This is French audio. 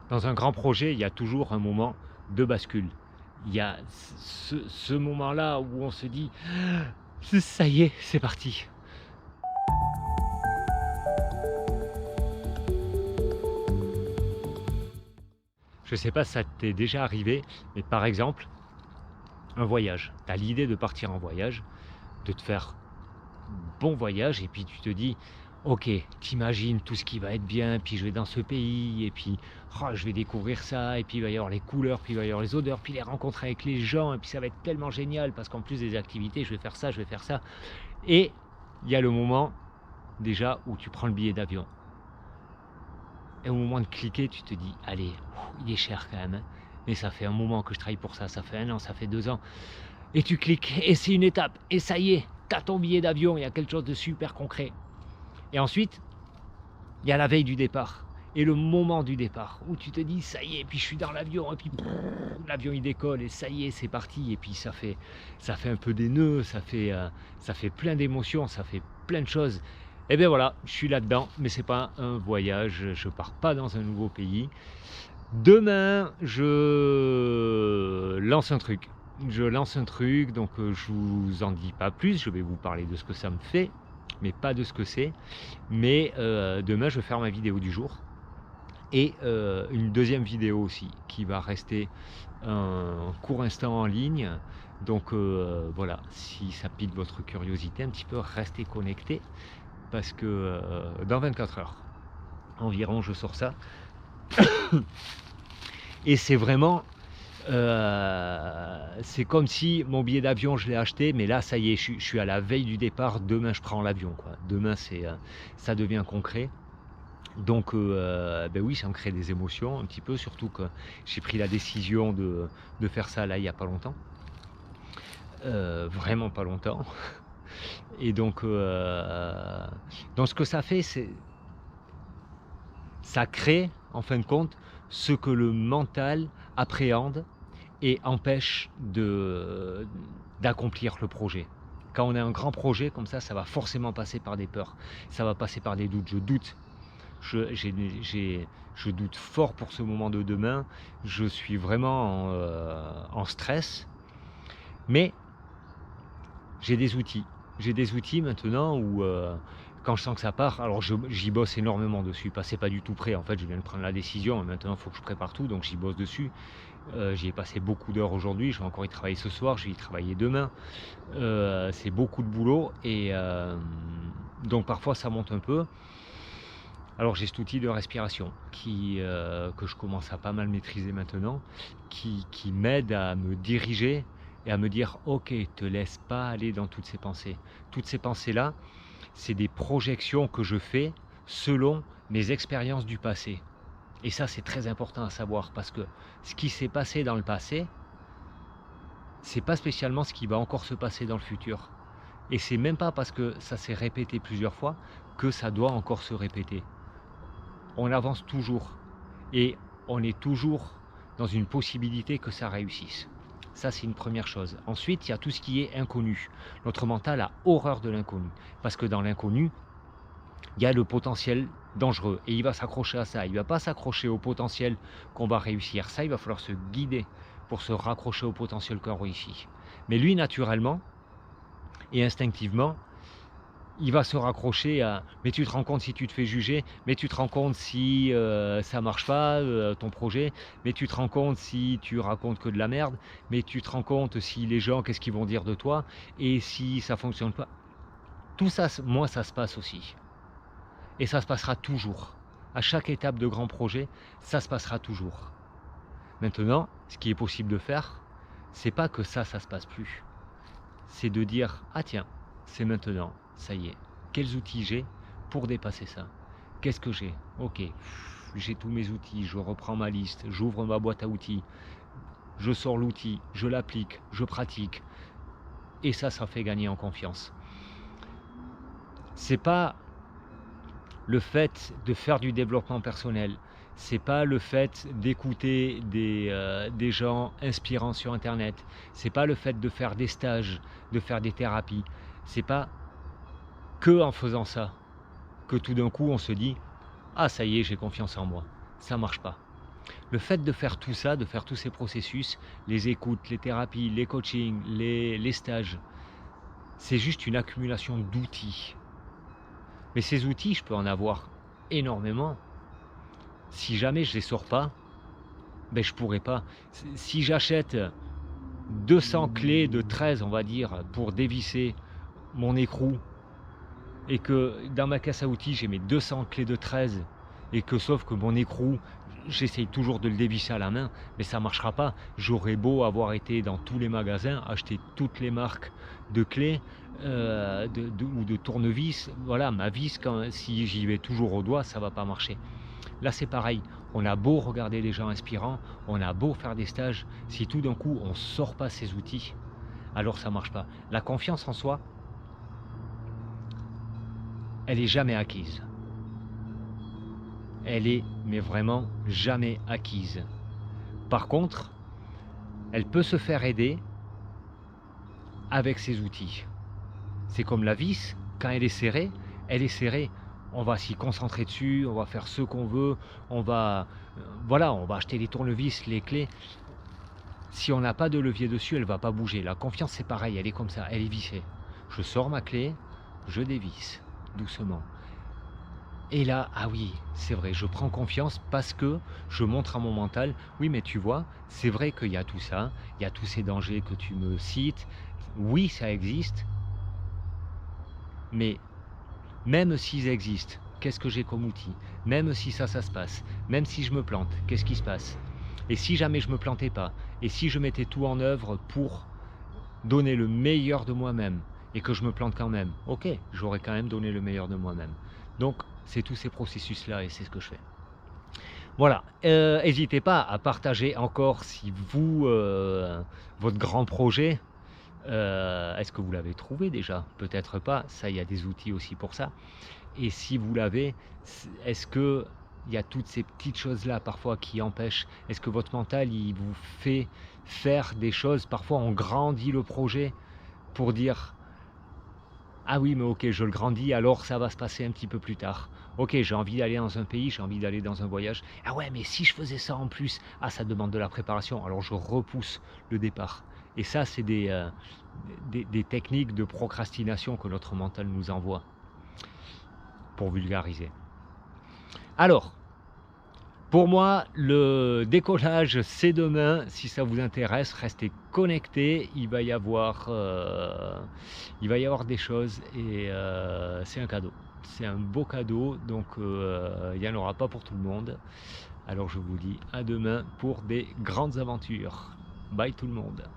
Dans un grand projet, il y a toujours un moment de bascule. Il y a ce moment-là où on se dit: «Ça y est, c'est parti». Je ne sais pas si ça t'est déjà arrivé, mais par exemple, un voyage. Tu as l'idée de partir en voyage, de te faire bon voyage, et puis tu te dis: «OK, t'imagines tout ce qui va être bien, puis je vais dans ce pays, et puis oh, je vais découvrir ça, et puis il va y avoir les couleurs, puis il va y avoir les odeurs, puis les rencontres avec les gens, et puis ça va être tellement génial parce qu'en plus des activités, je vais faire ça, je vais faire ça». Et il y a le moment déjà où tu prends le billet d'avion. Et au moment de cliquer, tu te dis: «Allez, il est cher quand même, hein, mais ça fait un moment que je travaille pour ça, ça fait 1 an, ça fait 2 ans». Et tu cliques, et c'est une étape, et ça y est, tu as ton billet d'avion, il y a quelque chose de super concret. Et ensuite, il y a la veille du départ et le moment du départ où tu te dis: «Ça y est», puis je suis dans l'avion, et puis l'avion il décolle, et ça y est, c'est parti, et puis ça fait un peu des nœuds, ça fait plein d'émotions, ça fait plein de choses. Et bien voilà, je suis là-dedans, mais c'est pas un voyage, je pars pas dans un nouveau pays. Demain, je lance un truc, donc je vous en dis pas plus, je vais vous parler de ce que ça me fait, mais pas de ce que c'est. Mais demain, je vais faire ma vidéo du jour, et une deuxième vidéo aussi, qui va rester un court instant en ligne. Donc voilà, si ça pique votre curiosité un petit peu, restez connectés, parce que dans 24 heures environ, je sors ça. Et c'est vraiment, c'est comme si mon billet d'avion, je l'ai acheté, mais là, ça y est, je suis à la veille du départ. Demain, je prends l'avion, quoi. Demain, ça devient concret. Donc, ben oui, ça me crée des émotions un petit peu, surtout que j'ai pris la décision de faire ça là, il n'y a pas longtemps. Vraiment pas longtemps. Et donc ce que ça fait, ça crée, en fin de compte, ce que le mental appréhende et empêche d'accomplir le projet. Quand on a un grand projet comme ça va forcément passer par des peurs, ça va passer par des doutes. Je doute, je doute fort pour ce moment de demain, je suis vraiment en stress, mais j'ai des outils. J'ai des outils maintenant où quand je sens que ça part, alors j'y bosse énormément dessus, c'est pas du tout prêt, en fait je viens de prendre la décision, et maintenant il faut que je prépare tout, donc j'y bosse dessus. J'y ai passé beaucoup d'heures aujourd'hui, je vais encore y travailler ce soir, je vais y travailler demain. C'est beaucoup de boulot, et donc parfois ça monte un peu. Alors j'ai cet outil de respiration que je commence à pas mal maîtriser maintenant, qui m'aide à me diriger et à me dire: OK, te laisse pas aller dans toutes ces pensées. Toutes ces pensées-là, c'est des projections que je fais selon mes expériences du passé. Et ça, c'est très important à savoir, parce que ce qui s'est passé dans le passé, c'est pas spécialement ce qui va encore se passer dans le futur. Et c'est même pas parce que ça s'est répété plusieurs fois que ça doit encore se répéter. On avance toujours, et on est toujours dans une possibilité que ça réussisse. Ça, c'est une première chose. Ensuite, il y a tout ce qui est inconnu. Notre mental a horreur de l'inconnu, parce que dans l'inconnu, il y a le potentiel dangereux, et il va s'accrocher à ça. Il ne va pas s'accrocher au potentiel qu'on va réussir. Ça, il va falloir se guider pour se raccrocher au potentiel qu'on réussit. Mais lui, naturellement et instinctivement, il va se raccrocher à: mais tu te rends compte si tu te fais juger, mais tu te rends compte si ça marche pas ton projet, mais tu te rends compte si tu racontes que de la merde, mais tu te rends compte si les gens, qu'est-ce qu'ils vont dire de toi, et si ça fonctionne pas. Tout ça, moi, ça se passe aussi, et ça se passera toujours. À chaque étape de grand projet, ça se passera toujours. Maintenant, ce qui est possible de faire, c'est pas que ça se passe plus. C'est de dire: ah tiens, c'est maintenant, ça y est. Quels outils j'ai pour dépasser ça? Qu'est-ce que j'ai? Ok, j'ai tous mes outils, je reprends ma liste, j'ouvre ma boîte à outils, je sors l'outil, je l'applique, je pratique. Et ça fait gagner en confiance. C'est pas le fait de faire du développement personnel, c'est pas le fait d'écouter des gens inspirants sur internet, c'est pas le fait de faire des stages, de faire des thérapies, c'est pas que en faisant ça que tout d'un coup on se dit: ah ça y est, j'ai confiance en moi. Ça marche pas. Le fait de faire tout ça, de faire tous ces processus, les écoutes, les thérapies, les coachings, les stages, c'est juste une accumulation d'outils. Mais ces outils, je peux en avoir énormément. Si jamais je les sors pas, ben je pourrais pas. Si j'achète 200 clés de 13, on va dire, pour dévisser mon écrou, et que dans ma caisse à outils, j'ai mes 200 clés de 13, et que sauf que mon écrou, j'essaye toujours de le dévisser à la main, mais ça ne marchera pas. J'aurais beau avoir été dans tous les magasins, acheter toutes les marques de clés ou de tournevis, voilà, ma vis, si j'y vais toujours au doigt, ça ne va pas marcher. Là, c'est pareil. On a beau regarder des gens inspirants, on a beau faire des stages, si tout d'un coup on ne sort pas ces outils, alors ça ne marche pas. La confiance en soi, elle est jamais acquise. Elle est, mais vraiment, jamais acquise. Par contre, elle peut se faire aider avec ces outils. C'est comme la vis, quand elle est serrée, on va s'y concentrer dessus, on va faire ce qu'on veut, on va acheter les tournevis, les clés. Si on n'a pas de levier dessus, elle ne va pas bouger. La confiance, c'est pareil, elle est comme ça, elle est vissée. Je sors ma clé, je dévisse, doucement. Et là, ah oui, c'est vrai, je prends confiance parce que je montre à mon mental, oui, mais tu vois, c'est vrai qu'il y a tout ça, il y a tous ces dangers que tu me cites, oui, ça existe, mais même s'ils existent, qu'est-ce que j'ai comme outil? Même si ça se passe, même si je me plante, qu'est-ce qui se passe? Et si jamais je me plantais pas, et si je mettais tout en œuvre pour donner le meilleur de moi-même, et que je me plante quand même, ok, j'aurais quand même donné le meilleur de moi-même. Donc, c'est tous ces processus-là et c'est ce que je fais. Voilà, n'hésitez pas à partager encore si vous, votre grand projet, est-ce que vous l'avez trouvé déjà? Peut-être pas, ça il y a des outils aussi pour ça. Et si vous l'avez, est-ce que il y a toutes ces petites choses-là parfois qui empêchent? Est-ce que votre mental, il vous fait faire des choses? Parfois on grandit le projet pour dire ah oui, mais ok, je le grandis, alors ça va se passer un petit peu plus tard. Ok, j'ai envie d'aller dans un pays, j'ai envie d'aller dans un voyage. Ah ouais, mais si je faisais ça en plus, ah ça demande de la préparation, alors je repousse le départ. Et ça, c'est des techniques de procrastination que notre mental nous envoie pour vulgariser. Alors, pour moi, le décollage, c'est demain. Si ça vous intéresse, restez connectés. Il va y avoir des choses et c'est un cadeau. C'est un beau cadeau, donc il n'y en aura pas pour tout le monde. Alors je vous dis à demain pour des grandes aventures. Bye tout le monde.